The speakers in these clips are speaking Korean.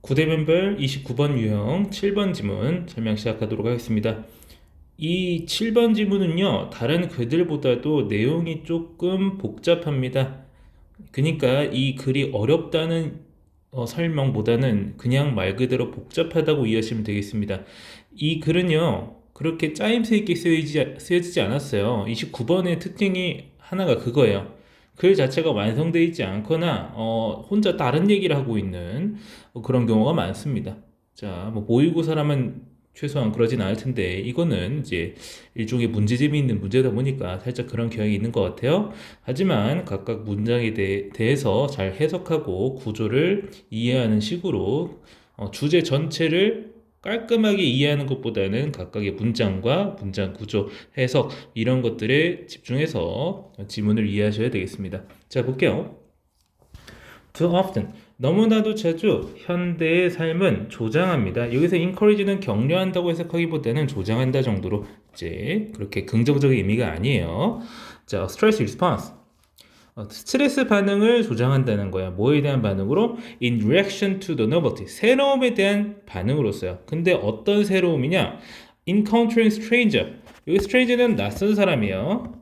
구대변별 29번 유형 7번 지문 설명 시작하도록 하겠습니다. 이 7번 지문은요, 다른 글들보다도 내용이 조금 복잡합니다. 그러니까 이 글이 어렵다는 설명보다는 그냥 말 그대로 복잡하다고 이해하시면 되겠습니다. 이 글은요, 그렇게 짜임새 있게 쓰여지지 않았어요. 29번의 특징이 하나가 그거예요. 글 자체가 완성되어 있지 않거나 혼자 다른 얘기를 하고 있는 그런 경우가 많습니다. 자, 뭐 모의고사라면 최소한 그러진 않을 텐데 이거는 이제 일종의 문제집이 있는 문제다 보니까 살짝 그런 경향이 있는 것 같아요. 하지만 각각 문장에 대해서 잘 해석하고 구조를 이해하는 식으로 주제 전체를 깔끔하게 이해하는 것보다는 각각의 문장과 문장 구조, 해석 이런 것들에 집중해서 지문을 이해하셔야 되겠습니다. 자, 볼게요. Too often. 너무나도 자주 현대의 삶은 조장합니다. 여기서 encourage는 격려한다고 해석하기보다는 조장한다 정도로 이제 그렇게 긍정적인 의미가 아니에요. 자, stress response. 스트레스 반응을 조장한다는 거야. 뭐에 대한 반응으로? In reaction to the novelty. 새로움에 대한 반응으로서요. 근데 어떤 새로움이냐? Encountering stranger. 여기 stranger는 낯선 사람이에요.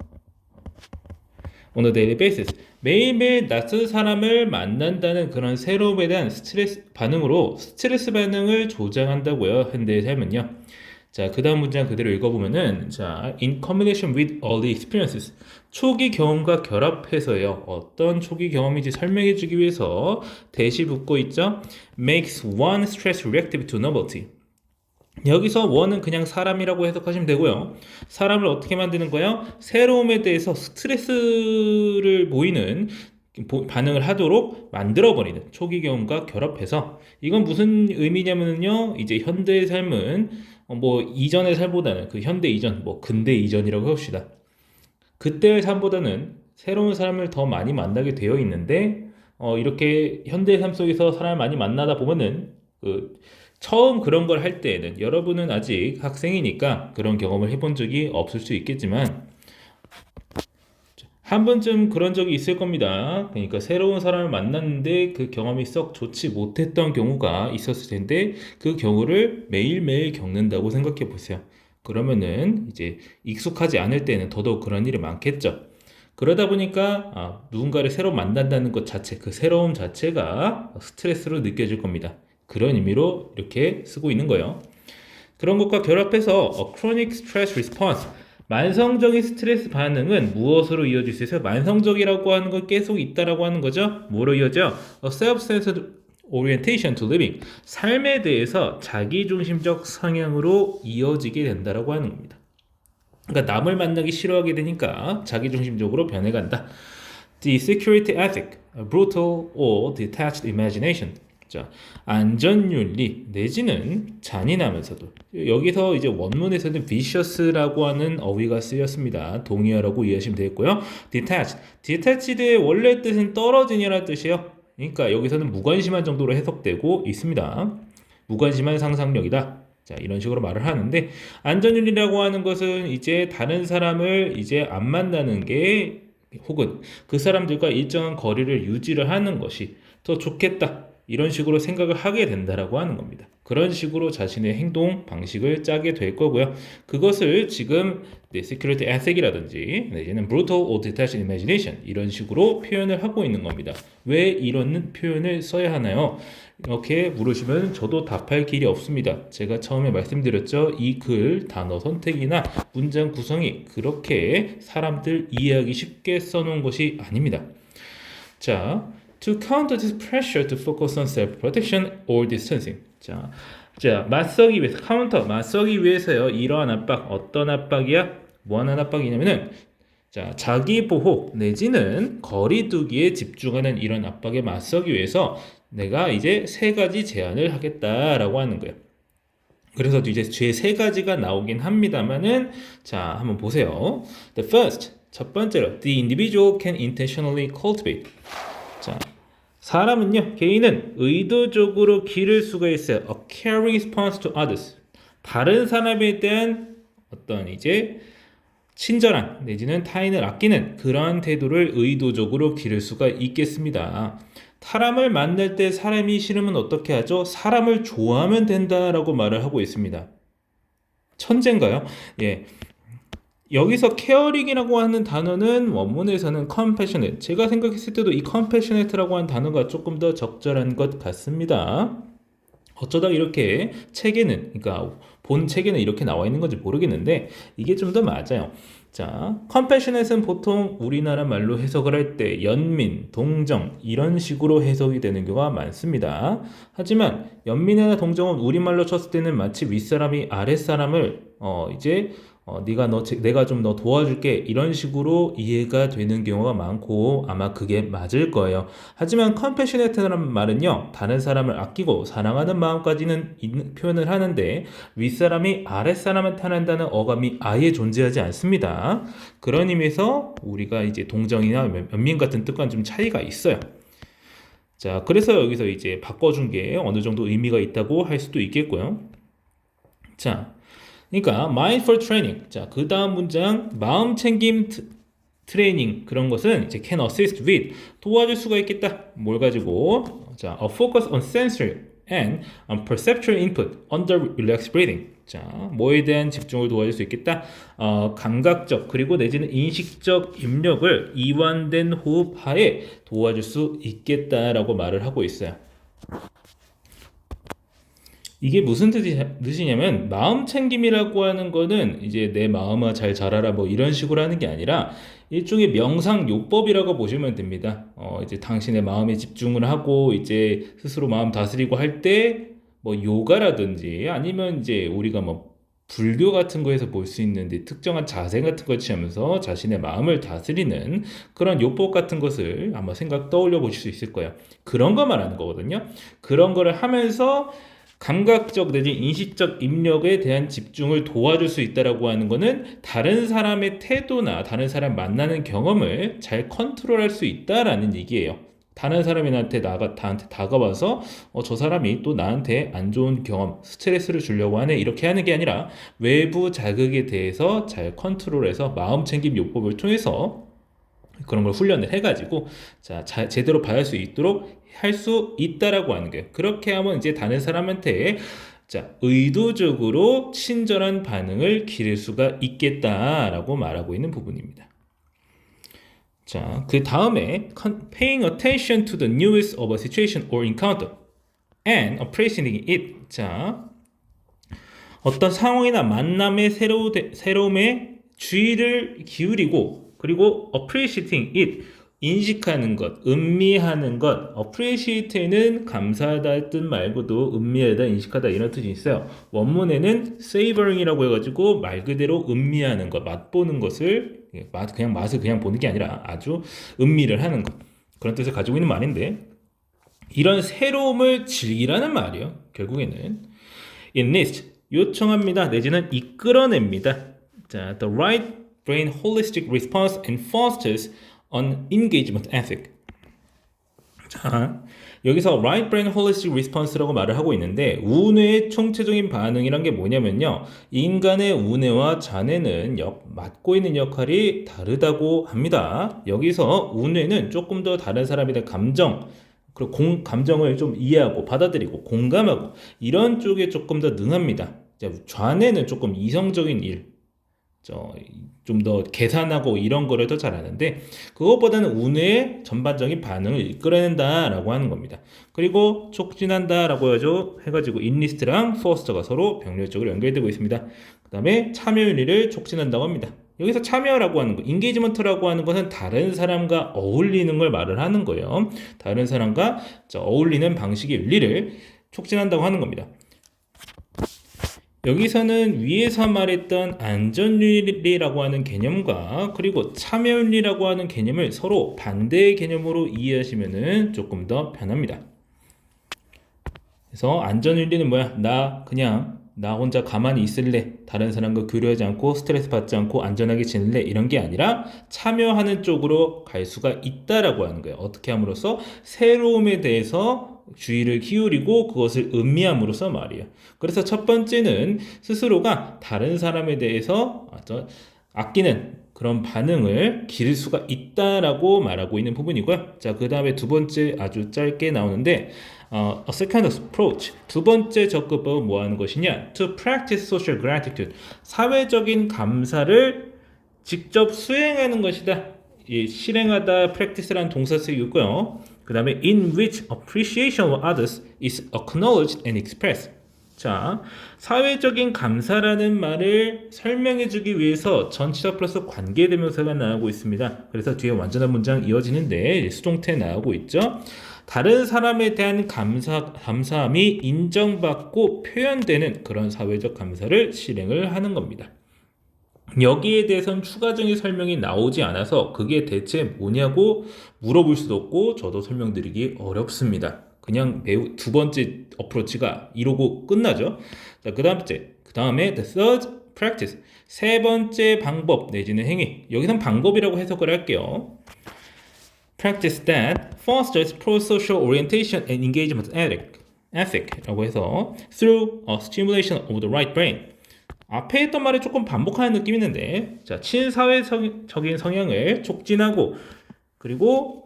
On a daily basis. 매일매일 낯선 사람을 만난다는 그런 새로움에 대한 스트레스 반응으로 스트레스 반응을 조장한다고요. 현대의 삶은요. 자, 그 다음 문장 그대로 읽어보면은, 자, in combination with early experiences. 초기 경험과 결합해서요. 어떤 초기 경험인지 설명해주기 위해서 대시 붙고 있죠. makes one stress reactive to novelty. 여기서 one은 그냥 사람이라고 해석하시면 되고요. 사람을 어떻게 만드는 거예요? 새로움에 대해서 스트레스를 보이는 반응을 하도록 만들어버리는 초기 경험과 결합해서 이건 무슨 의미냐면요, 이제 현대의 삶은 뭐 이전의 삶보다는 그 현대 이전, 뭐 근대 이전이라고 해봅시다. 그때의 삶보다는 새로운 사람을 더 많이 만나게 되어 있는데 이렇게 현대의 삶 속에서 사람을 많이 만나다 보면은 처음 그런 걸 할 때에는 여러분은 아직 학생이니까 그런 경험을 해본 적이 없을 수 있겠지만 한 번쯤 그런 적이 있을 겁니다. 그러니까 새로운 사람을 만났는데 그 경험이 썩 좋지 못했던 경우가 있었을 텐데 그 경우를 매일매일 겪는다고 생각해 보세요. 그러면은 이제 익숙하지 않을 때는 더더욱 그런 일이 많겠죠. 그러다 보니까 누군가를 새로 만난다는 것 자체, 그 새로움 자체가 스트레스로 느껴질 겁니다. 그런 의미로 이렇게 쓰고 있는 거예요. 그런 것과 결합해서 chronic stress response, 만성적인 스트레스 반응은 무엇으로 이어질 수 있어요? 만성적이라고 하는 건 계속 있다라고 하는 거죠. 뭐로 이어져? self-centered orientation to living, 삶에 대해서 자기중심적 성향으로 이어지게 된다라고 하는 겁니다. 그러니까 남을 만나기 싫어하게 되니까 자기중심적으로 변해간다. The security ethic, brutal or detached imagination. 자, 안전윤리 내지는 잔인하면서도 여기서 이제 원문에서는 vicious라고 하는 어휘가 쓰였습니다. 동의어라고 이해하시면 되겠고요. detached의 원래 뜻은 떨어지냐라는 뜻이에요. 그러니까 여기서는 무관심한 정도로 해석되고 있습니다. 무관심한 상상력이다. 자, 이런 식으로 말을 하는데 안전윤리라고 하는 것은 이제 다른 사람을 이제 안 만나는 게 혹은 그 사람들과 일정한 거리를 유지를 하는 것이 더 좋겠다. 이런 식으로 생각을 하게 된다라고 하는 겁니다. 그런 식으로 자신의 행동 방식을 짜게 될 거고요. 그것을 지금 security ethic이라든지 내지는 brutal or detached imagination 이런 식으로 표현을 하고 있는 겁니다. 왜 이런 표현을 써야 하나요? 이렇게 물으시면 저도 답할 길이 없습니다. 제가 처음에 말씀드렸죠. 이 글 단어 선택이나 문장 구성이 그렇게 사람들 이해하기 쉽게 써놓은 것이 아닙니다. 자, to counter this pressure to focus on self-protection or distancing. 자, 맞서기 위해서, 맞서기 위해서요. 이러한 압박, 어떤 압박이야? 뭐하는 압박이냐면은, 자, 자기 보호 내지는 거리두기에 집중하는 이런 압박에 맞서기 위해서 내가 이제 세 가지 제안을 하겠다라고 하는 거예요. 그래서 이제 제 세 가지가 나오긴 합니다만은, 자, 한번 보세요. The first, 첫 번째로, the individual can intentionally cultivate. 자, 사람은요, 개인은 의도적으로 기를 수가 있어요. A caring response to others. 다른 사람에 대한 어떤 이제 친절한 내지는 타인을 아끼는 그러한 태도를 의도적으로 기를 수가 있겠습니다. 사람을 만날 때 사람이 싫으면 어떻게 하죠? 사람을 좋아하면 된다라고 말을 하고 있습니다. 천재인가요? 예. 여기서 케어링이라고 하는 단어는 원문에서는 compassionate. 제가 생각했을 때도 이 compassionate라고 하는 단어가 조금 더 적절한 것 같습니다. 어쩌다 이렇게 책에는, 그러니까 본 책에는 이렇게 나와 있는 건지 모르겠는데 이게 좀 더 맞아요. 자, compassionate은 보통 우리나라 말로 해석을 할 때 연민, 동정 이런 식으로 해석이 되는 경우가 많습니다. 하지만 연민이나 동정은 우리말로 쳤을 때는 마치 윗사람이 아랫사람을 내가 좀 너 도와줄게 이런 식으로 이해가 되는 경우가 많고 아마 그게 맞을 거예요. 하지만 compassionate라는 말은요, 다른 사람을 아끼고 사랑하는 마음까지는 표현을 하는데 윗사람이 아랫사람을 탄한다는 어감이 아예 존재하지 않습니다. 그런 의미에서 우리가 이제 동정이나 연민 같은 뜻과는 좀 차이가 있어요. 자, 그래서 여기서 이제 바꿔준 게 어느 정도 의미가 있다고 할 수도 있겠고요. 자, 그러니까 mindful training. 자, 그 다음 문장 마음 챙김 트레이닝 그런 것은 이제 can assist with 도와줄 수가 있겠다. 뭘 가지고? 자, a focus on sensory and on perceptual input under relaxed breathing. 자, 뭐에 대한 집중을 도와줄 수 있겠다? 감각적 그리고 내지는 인식적 입력을 이완된 호흡 하에 도와줄 수 있겠다라고 말을 하고 있어요. 이게 무슨 뜻이냐면 마음 챙김이라고 하는 거는 이제 내 마음아 잘 자라라 뭐 이런 식으로 하는 게 아니라 일종의 명상 요법이라고 보시면 됩니다. 이제 당신의 마음에 집중을 하고 이제 스스로 마음 다스리고 할 때 뭐 요가라든지 아니면 이제 우리가 뭐 불교 같은 거에서 볼 수 있는데 특정한 자세 같은 걸 취하면서 자신의 마음을 다스리는 그런 요법 같은 것을 아마 떠올려 보실 수 있을 거예요. 그런 거 말하는 거거든요. 그런 거를 하면서 감각적 내지 인식적 입력에 대한 집중을 도와줄 수 있다라고 하는 것은 다른 사람의 태도나 다른 사람 만나는 경험을 잘 컨트롤할 수 있다라는 얘기예요. 다른 사람이 나한테 다가와서 저 사람이 또 나한테 안 좋은 경험, 스트레스를 주려고 하네 이렇게 하는 게 아니라 외부 자극에 대해서 잘 컨트롤해서 마음 챙김 요법을 통해서 그런 걸 훈련을 해가지고 제대로 받을 수 있도록 할 수 있다라고 하는 거예요. 그렇게 하면 이제 다른 사람한테 의도적으로 친절한 반응을 기를 수가 있겠다라고 말하고 있는 부분입니다. 자, 그 다음에 paying attention to the nuance of a situation or encounter and appreciating it. 자, 어떤 상황이나 만남의 새로움에 주의를 기울이고 그리고 appreciating it 인식하는 것, 음미하는 것. appreciate는 감사하다 할 뜻 말고도 음미하다, 인식하다 이런 뜻이 있어요. 원문에는 savoring이라고 해가지고 말 그대로 음미하는 것, 맛보는 것을 그냥 맛을 그냥 보는 게 아니라 아주 음미를 하는 것. 그런 뜻을 가지고 있는 말인데 이런 새로움을 즐기라는 말이에요. 결국에는 enlist 요청합니다. 내지는 이끌어냅니다. 자, the right brain holistic response and fosters on engagement ethic. 자, 여기서 right brain holistic response라고 말을 하고 있는데 우뇌의 총체적인 반응이란 게 뭐냐면요. 인간의 우뇌와 자뇌는 맡고 있는 역할이 다르다고 합니다. 여기서 우뇌는 조금 더 다른 사람에 대한 감정 그리고 감정을 좀 이해하고 받아들이고 공감하고 이런 쪽에 조금 더 능합니다. 좌뇌는 조금 이성적인 일 좀 더 계산하고 이런 거를 더 잘하는데 그것보다는 우뇌의 전반적인 반응을 이끌어낸다라고 하는 겁니다. 그리고 촉진한다라고 해가지고 인리스트랑 포스터가 서로 병렬적으로 연결되고 있습니다. 그 다음에 참여윤리를 촉진한다고 합니다. 여기서 참여라고 하는 거, 인게이지먼트라고 하는 것은 다른 사람과 어울리는 걸 말을 하는 거예요. 다른 사람과 어울리는 방식의 윤리를 촉진한다고 하는 겁니다. 여기서는 위에서 말했던 안전윤리라고 하는 개념과 그리고 참여윤리라고 하는 개념을 서로 반대의 개념으로 이해하시면 조금 더 편합니다. 그래서 안전윤리는 뭐야? 나 혼자 가만히 있을래. 다른 사람과 교류하지 않고 스트레스 받지 않고 안전하게 지낼래. 이런 게 아니라 참여하는 쪽으로 갈 수가 있다라고 하는 거예요. 어떻게 함으로써 새로움에 대해서 주의를 기울이고 그것을 음미함으로써 말이에요. 그래서 첫 번째는 스스로가 다른 사람에 대해서 아끼는 그런 반응을 기를 수가 있다라고 말하고 있는 부분이고요. 자, 그 다음에 두 번째 아주 짧게 나오는데 a second approach. 두 번째 접근법은 뭐 하는 것이냐? To practice social gratitude. 사회적인 감사를 직접 수행하는 것이다. 이 실행하다 practice라는 동사 쓰이고요. 그 다음에 in which appreciation of others is acknowledged and expressed. 자, 사회적인 감사라는 말을 설명해주기 위해서 전치사 플러스 관계대명사가 나오고 있습니다. 그래서 뒤에 완전한 문장 이어지는데 수동태 나오고 있죠. 다른 사람에 대한 감사함이 인정받고 표현되는 그런 사회적 감사를 실행을 하는 겁니다. 여기에 대해서는 추가적인 설명이 나오지 않아서 그게 대체 뭐냐고 물어볼 수도 없고 저도 설명드리기 어렵습니다. 그냥 매우 두 번째 어프로치가 이러고 끝나죠. 자, 그 다음에 the third practice. 세 번째 방법 내지는 행위. 여기선 방법이라고 해석을 할게요. Practice that fosters pro-social orientation and engagement ethic라고 해서 through a stimulation of the right brain. 앞에 했던 말을 조금 반복하는 느낌이 있는데, 자, 친사회적인 성향을 촉진하고, 그리고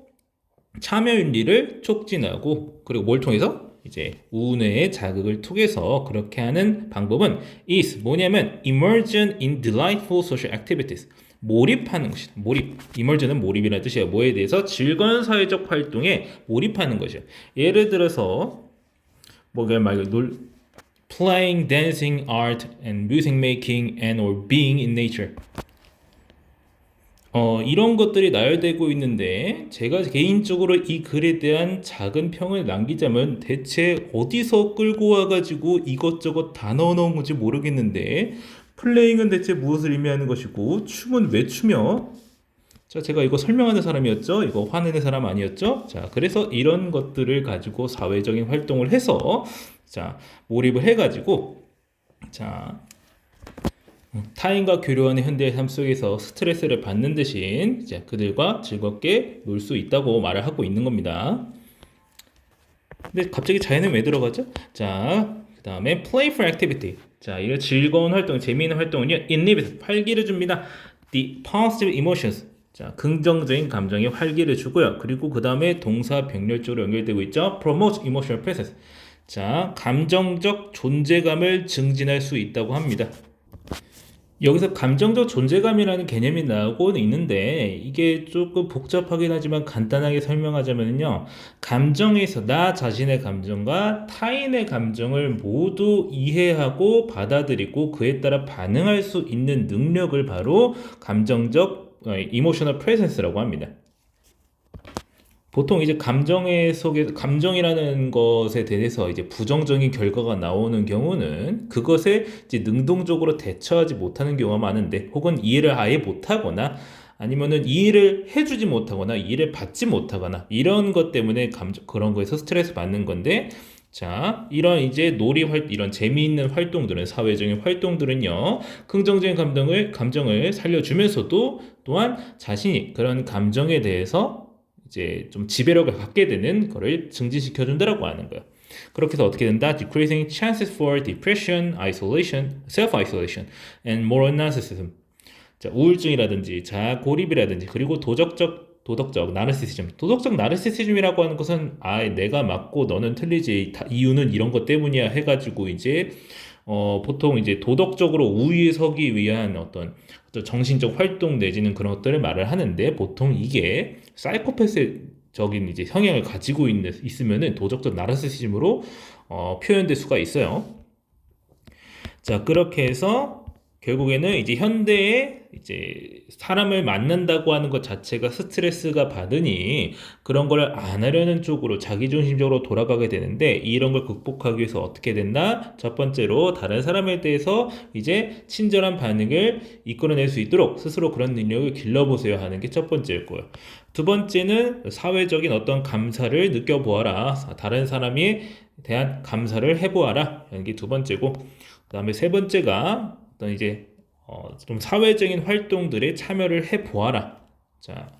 참여윤리를 촉진하고, 그리고 뭘 통해서? 이제 우뇌의 자극을 통해서 그렇게 하는 방법은 is 뭐냐면 immersion in delightful social activities. 몰입하는 것이다. 몰입. immersion은 몰입이라는 뜻이에요. 뭐에 대해서? 즐거운 사회적 활동에 몰입하는 것이에요. 예를 들어서 뭐가 말 playing, dancing, art, and music making, and or being in nature. 이런 것들이 나열되고 있는데 제가 개인적으로 이 글에 대한 작은 평을 남기자면 대체 어디서 끌고 와가지고 이것저것 다 넣어놓은 건지 모르겠는데 플레잉은 대체 무엇을 의미하는 것이고 춤은 왜 추며 자, 제가 이거 설명하는 사람이었죠? 이거 화내는 사람 아니었죠? 자, 그래서 이런 것들을 가지고 사회적인 활동을 해서 자, 몰입을 해가지고 자, 타인과 교류하는 현대의 삶 속에서 스트레스를 받는 대신 이제 그들과 즐겁게 놀 수 있다고 말을 하고 있는 겁니다. 근데 갑자기 자연은 왜 들어가죠? 자, 그 다음에 playful activity. 자, 이런 즐거운 활동, 재미있는 활동은요, inhibit, 활기를 줍니다. The positive emotions. 자, 긍정적인 감정에 활기를 주고요. 그리고 그 다음에 동사 병렬적으로 연결되고 있죠. promote emotional presence. 자, 감정적 존재감을 증진할 수 있다고 합니다. 여기서 감정적 존재감이라는 개념이 나오고는 있는데 이게 조금 복잡하긴 하지만 간단하게 설명하자면요. 감정에서 나 자신의 감정과 타인의 감정을 모두 이해하고 받아들이고 그에 따라 반응할 수 있는 능력을 바로 감정적 이모셔널 프레젠스라고 합니다. 보통 이제 감정이라는 것에 대해서 이제 부정적인 결과가 나오는 경우는 그것에 이제 능동적으로 대처하지 못하는 경우가 많은데 혹은 이해를 아예 못하거나 아니면은 이해를 해주지 못하거나 이해를 받지 못하거나 이런 것 때문에 그런 거에서 스트레스 받는 건데 자, 이런 이제 이런 재미있는 활동들은 사회적인 활동들은요, 긍정적인 감정을 살려주면서도 또한 자신이 그런 감정에 대해서 이제 좀 지배력을 갖게 되는 거를 증진시켜 준다라고 하는 거예요. 그렇게 해서 어떻게 된다? Decreasing chances for depression, isolation, self-isolation, and moral narcissism. 자, 우울증이라든지 자아 고립이라든지 그리고 도덕적 나르시시즘. 도덕적 나르시시즘이라고 하는 것은 내가 맞고 너는 틀리지. 이유는 이런 것 때문이야 해가지고 이제 보통 이제 도덕적으로 우위에 서기 위한 어떤 정신적 활동 내지는 그런 것들을 말을 하는데 보통 이게 사이코패스적인 이제 성향을 가지고 있으면은 도덕적 나르시시즘으로 표현될 수가 있어요. 자, 그렇게 해서 결국에는 이제 현대에 이제 사람을 만난다고 하는 것 자체가 스트레스가 받으니 그런 걸 안 하려는 쪽으로 자기중심적으로 돌아가게 되는데 이런 걸 극복하기 위해서 어떻게 된다? 첫 번째로 다른 사람에 대해서 이제 친절한 반응을 이끌어낼 수 있도록 스스로 그런 능력을 길러보세요 하는 게 첫 번째였고요. 두 번째는 사회적인 어떤 감사를 느껴보아라. 다른 사람에 대한 감사를 해보아라 하는 게 두 번째고 그 다음에 세 번째가 어떤 이제 좀 사회적인 활동들에 참여를 해보아라. 자,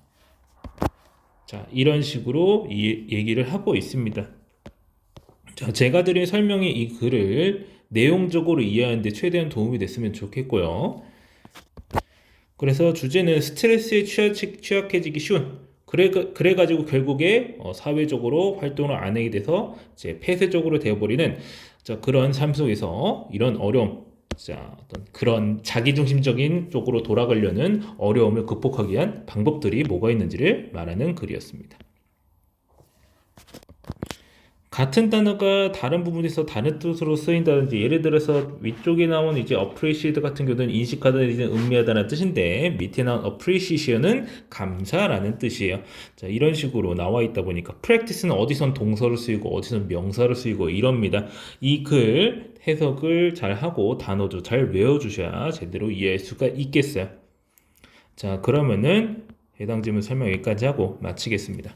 이런 식으로 얘기를 하고 있습니다. 자, 제가 드린 설명이 이 글을 내용적으로 이해하는데 최대한 도움이 됐으면 좋겠고요. 그래서 주제는 스트레스에 취약해지기 쉬운. 그래가지고 결국에 사회적으로 활동을 안 하게 돼서 이제 폐쇄적으로 되어버리는 자, 그런 삶 속에서 이런 어려움, 자, 어떤 그런 자기중심적인 쪽으로 돌아가려는 어려움을 극복하기 위한 방법들이 뭐가 있는지를 말하는 글이었습니다. 같은 단어가 다른 부분에서 다른 뜻으로 쓰인다든지 예를 들어서 위쪽에 나온 이제 appreciate 같은 경우는 인식하다 내지는 음미하다는 뜻인데 밑에 나온 appreciation은 감사라는 뜻이에요. 자, 이런 식으로 나와 있다 보니까 practice는 어디선 동사로 쓰이고 어디선 명사로 쓰이고 이럽니다. 이 글 해석을 잘 하고 단어도 잘 외워주셔야 제대로 이해할 수가 있겠어요. 자, 그러면은 해당 질문 설명 여기까지 하고 마치겠습니다.